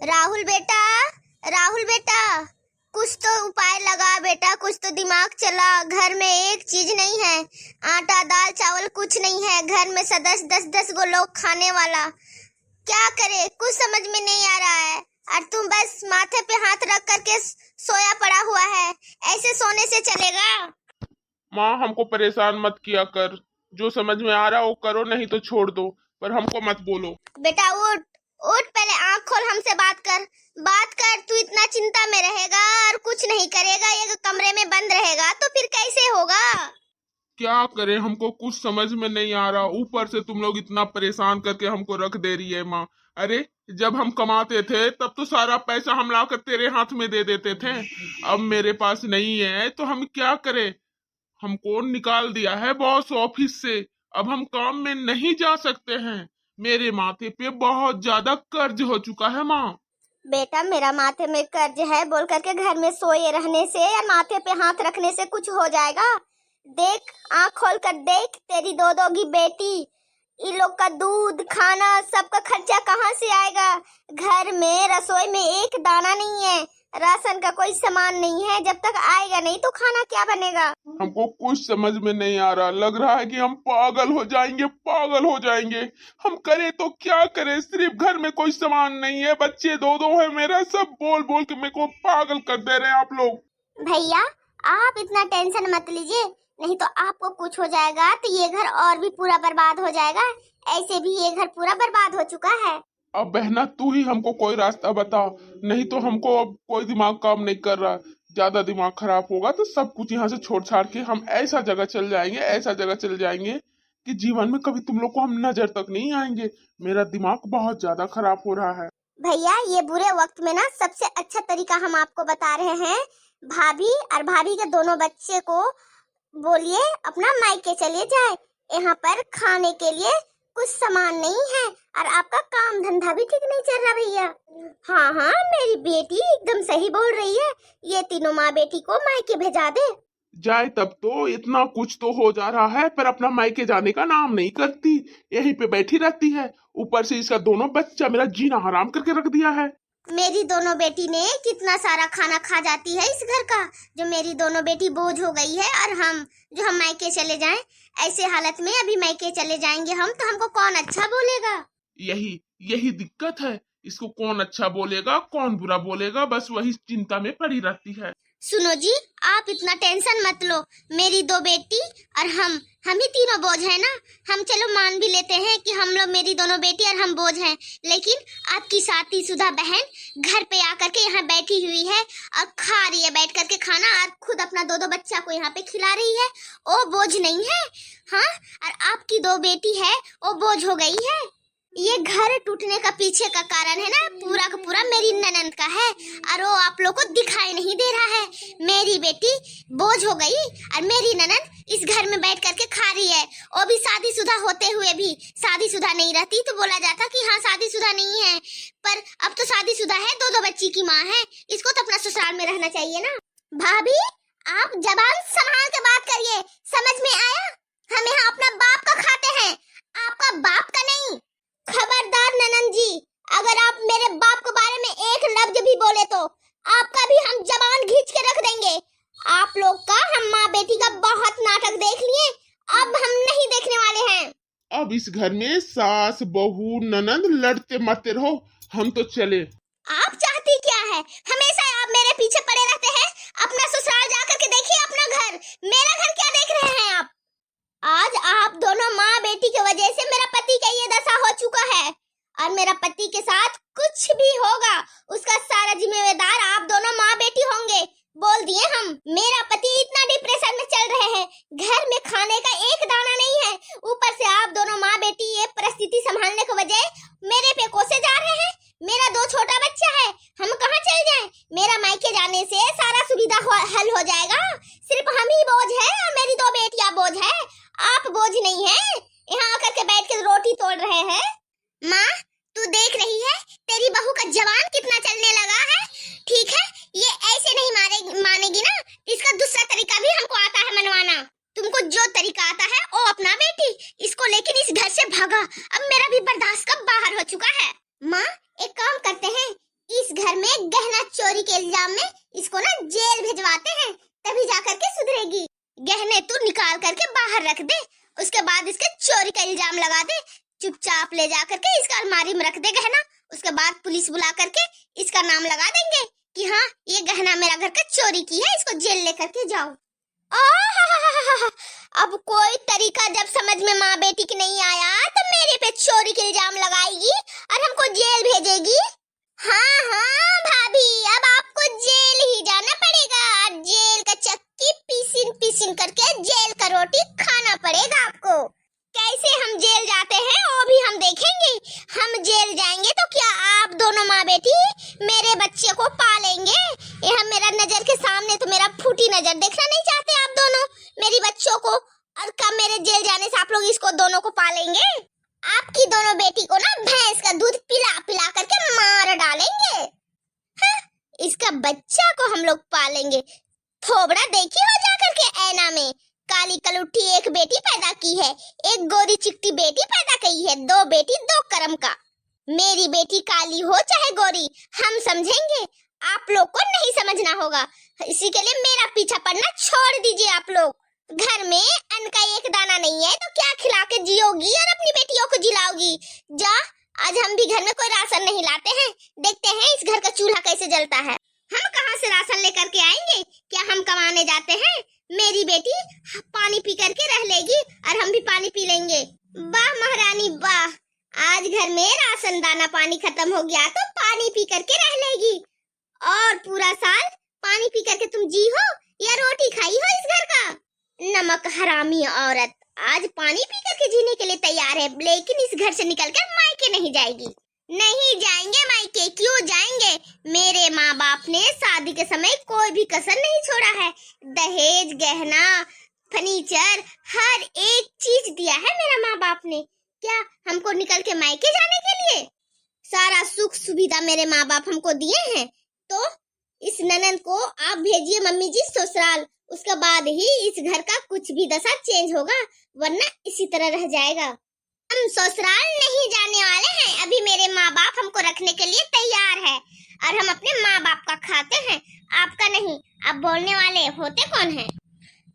राहुल बेटा, राहुल बेटा, कुछ तो उपाय लगा बेटा, कुछ तो दिमाग चला। घर में एक चीज नहीं है, आटा दाल चावल कुछ नहीं है। घर में सदस्य 10-10 गो लोग खाने वाला, क्या करे कुछ समझ में नहीं आ रहा है। और तुम बस माथे पे हाथ रख करके सोया पड़ा हुआ है, ऐसे सोने से चलेगा? माँ हमको परेशान मत किया कर, जो समझ में आ रहा हो करो, नहीं तो छोड़ दो, पर हमको मत बोलो। बेटा उठ उठ, पहले आँख खोल, हमसे बात कर, बात कर। तू इतना चिंता में रहेगा और कुछ नहीं करेगा, एक कमरे में बंद रहेगा तो फिर कैसे होगा? क्या करें, हमको कुछ समझ में नहीं आ रहा। ऊपर से तुम लोग इतना परेशान करके हमको रख दे रही है माँ। अरे जब हम कमाते थे तब तो सारा पैसा हम लाकर तेरे हाथ में दे देते थे, अब मेरे पास नहीं है तो हम क्या करें। हमको निकाल दिया है बॉस ऑफिस से, अब हम काम में नहीं जा सकते हैं। मेरे माथे पे बहुत ज्यादा कर्ज हो चुका है माँ। बेटा मेरा माथे में कर्ज है बोल करके घर में सोए रहने से या माथे पे हाथ रखने से कुछ हो जाएगा? देख, आँख खोल कर देख, तेरी दो दोगी बेटी, इन लोग का दूध खाना सबका खर्चा कहाँ से आएगा? घर में रसोई में एक दाना नहीं है, राशन का कोई सामान नहीं है। जब तक आएगा नहीं तो खाना क्या बनेगा? हमको कुछ समझ में नहीं आ रहा, लग रहा है कि हम पागल हो जाएंगे, पागल हो जाएंगे। हम करें तो क्या करें, सिर्फ घर में कोई सामान नहीं है, बच्चे दो दो है, मेरा सब बोल बोल के मेरे को पागल कर दे रहे हैं आप लोग। भैया आप इतना टेंशन मत लीजिए, नहीं तो आपको कुछ हो जाएगा तो ये घर और भी पूरा बर्बाद हो जाएगा। ऐसे भी ये घर पूरा बर्बाद हो चुका है। अब बहना तू ही हमको कोई रास्ता बता, नहीं तो हमको अब कोई दिमाग काम नहीं कर रहा। ज्यादा दिमाग खराब होगा तो सब कुछ यहाँ से छोड़ छाड़ के हम ऐसा जगह चल जाएंगे, ऐसा जगह चल जाएंगे कि जीवन में कभी तुम लोग को हम नजर तक नहीं आएंगे। मेरा दिमाग बहुत ज्यादा खराब हो रहा है। भैया ये बुरे वक्त में ना सबसे अच्छा तरीका हम आपको बता रहे हैं। भाभी और भाभी के दोनों बच्चे को बोलिए अपना मायके चले जाए, यहाँ पर खाने के लिए कुछ सामान नहीं है और आपका काम धंधा भी ठीक नहीं चल रहा भैया। हाँ हाँ, मेरी बेटी एकदम सही बोल रही है, ये तीनों माँ बेटी को मायके भेजा दे। जाए तब तो इतना कुछ तो हो जा रहा है, पर अपना मायके जाने का नाम नहीं करती, यहीं पे बैठी रहती है। ऊपर से इसका दोनों बच्चा मेरा जीना हराम करके रख दिया है। मेरी दोनों बेटी ने कितना सारा खाना खा जाती है इस घर का, जो मेरी दोनों बेटी बोझ हो गई है। और हम मायके चले जाएं, ऐसे हालत में अभी मायके चले जाएंगे हम तो हमको कौन अच्छा बोलेगा? यही यही दिक्कत है, इसको कौन अच्छा बोलेगा कौन बुरा बोलेगा, बस वही चिंता में पड़ी रहती है। सुनो जी, आप इतना टेंशन मत लो, मेरी दो बेटी और हम ही तीनों बोझ है ना। हम चलो मान भी लेते हैं कि हम लोग, मेरी दोनों बेटी और हम बोझ हैं, लेकिन आपकी शादीशुदा बहन घर पे आकर के यहाँ बैठी हुई है और खा रही है बैठ करके खाना, और खुद अपना दो दो बच्चा को यहाँ पे खिला रही है। वो बोझ नहीं है? हाँ, और आपकी दो बेटी है वो बोझ हो गई है। ये घर टूटने का पीछे का कारण है ना, पूरा का पूरा मेरी ननद का है, और वो आप लोग को दिखाई नहीं दे रहा है। मेरी बेटी बोझ हो गई और मेरी ननद इस घर में बैठ करके खा रही है। वो भी शादीशुदा होते हुए भी, शादीशुदा नहीं रहती तो बोला जाता कि हाँ शादीशुदा नहीं है, पर अब तो शादीशुदा है, दो दो बच्ची की माँ है, इसको तो अपना ससुराल में रहना चाहिए ना। भाभी आप जबान संभाल के बात करिए, समझ में आया? हम यहाँ अपना बाप का खाते हैं, आपका बाप का नहीं। खबरदार ननन जी, अगर आप मेरे बाप के बारे में एक लफ्ज भी बोले तो आपका भी हम जबान खींच के रख देंगे। आप लोग का हम माँ बेटी का बहुत नाटक देख लिए, अब हम नहीं देखने वाले हैं। अब इस घर में सास बहू ननद लड़ते मरते रहो, हम तो चले। आप चाहती क्या है? हमेशा आप मेरे पीछे पड़े रहते हैं। अपना ससुराल जाकर के देखिए अपना घर, मेरा घर क्या देख रहे हैं आप? आज आप दोनों माँ बेटी की वजह से मेरा पति का ये दशा हो चुका है, और मेरा पति के साथ कुछ भी होगा उसका सारा जिम्मेदार आप दोनों माँ बेटी होंगे। बोल दिए हम। मेरा पति इतना डिप्रेशन में चल रहे हैं, घर में खाने का एक दाना नहीं है, ऊपर से आप दोनों माँ बेटी ये परिस्थिति संभालने के वजह मेरे पे कोसे जा रहे हैं। मेरा दो छोटा बच्चा है, हम कहाँ चल जाएं? मेरा मायके जाने से सारा सुविधा हल हो जाएगा, सिर्फ हम ही बोझ है और मेरी दो बेटियां बोझ है, आप बोझ नहीं है। यहाँ आकर के बैठ के रोटी तोड़ रहे हैं। माँ तू देख रही है तेरी बहू का जवान कितना चलने लगा है, ठीक है? ये ऐसे नहीं मानेगी ना, इसका दूसरा तरीका भी हमको आता है मनवाना। तुमको जो तरीका आता है वो अपना बेटी, इसको लेकिन इस घर से भागा, अब मेरा भी बर्दाश्त का बाहर हो चुका है। माँ के इल्जाम में इसको ना जेल भिजवाते हैं, तभी जाकर के सुधरेगी। गहने तू निकाल करके बाहर रख दे, उसके बाद इसके चोरी का इल्जाम लगा दे। चुपचाप ले जा करके इसका अलमारी में रख दे गहना, उसके बाद पुलिस बुला करके इसका नाम लगा देंगे कि हाँ ये गहना मेरा घर का चोरी की है, इसको जेल लेकर के जाओ। अब कोई तरीका जब समझ में माँ बेटी की नहीं आया तो मेरे पे चोरी के इल्जाम लगाएगी और हमको जेल भेजेगी। हाँ हाँ भाभी, अब आपको जेल ही जाना पड़ेगा। जेल का चक्की पीसिन पीसिन करके जेल का रोटी खाना पड़ेगा आपको। कैसे हम जेल जाते हैं वो भी हम देखेंगे। हम जेल जाएंगे तो क्या आप दोनों माँ बेटी मेरे बच्चे को पालेंगे? यह मेरा नजर के सामने तो मेरा फूटी नजर देखना नहीं चाहते आप दोनों मेरी बच्चों को, और कब मेरे जेल जाने से आप लोग इसको दोनों को पालेंगे? आपकी दोनों बेटी को ना भैंस का दूध पिला पिला करके मार डालेंगे। हाँ, इसका बच्चा को हम लोग पालेंगे। थोबड़ा देखी हो जाकर के ऐना में, काली कलुट्ठी एक बेटी पैदा की है, एक गोरी चिकटी बेटी पैदा की है, दो बेटी दो कर्म का। मेरी बेटी काली हो चाहे गोरी हम समझेंगे, आप लोग को नहीं समझना होगा। इसी के लिए मेरा पीछा पड़ना छोड़ दीजिए आप लोग। घर में अन्न का एक दाना नहीं है तो क्या खिला के जियोगी और अपनी बेटियों को जिलाओगी? जा, आज हम भी घर में कोई राशन नहीं लाते हैं, देखते हैं इस घर का चूल्हा कैसे जलता है। हम कहाँ से राशन लेकर के आएंगे? क्या हम कमाने जाते हैं? मेरी बेटी पानी पी करके रह लेगी और हम भी पानी पी लेंगे। वाह महारानी वाह, आज घर में राशन दाना पानी खत्म हो गया तो पानी पी करके रह लेगी, और पूरा साल पानी पी करके तुम जी हो या रोटी खाई हो इस घर का? नमक हरामी औरत आज पानी पी करके जीने के लिए तैयार है, लेकिन इस घर से निकलकर मायके नहीं जाएगी। नहीं जाएंगे मायके, क्यों जाएंगे? मेरे माँ बाप ने शादी के समय कोई भी कसर नहीं छोड़ा है। दहेज, गहना, फर्नीचर, हर एक चीज दिया है मेरा माँ बाप ने। क्या हमको निकल के मायके जाने के लिए? सारा सुख सुविधा मेरे माँ बाप हमको दिए हैं, तो इस ननद को आप भेजिए मम्मी जी ससुराल, उसके बाद ही इस घर का कुछ भी दशा चेंज होगा, वरना इसी तरह रह जाएगा। हम ससुराल नहीं जाने वाले हैं, अभी मेरे माँ बाप हमको रखने के लिए तैयार है और हम अपने माँ बाप का खाते हैं, आपका नहीं। आप बोलने वाले होते कौन हैं?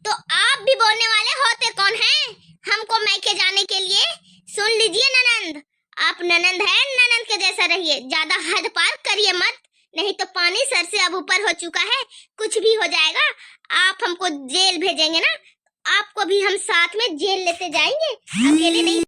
तो आप भी बोलने वाले होते कौन हैं हमको मायके जाने के लिए? सुन लीजिए ननंद, आप ननंद है, ननंद के जैसा रहिए, ज्यादा हद पार करिए मत, नहीं तो पानी सर से अब ऊपर हो चुका है, कुछ भी हो जाएगा। आप हमको जेल भेजेंगे ना, आपको भी हम साथ में जेल लेते जाएंगे, अकेले नहीं।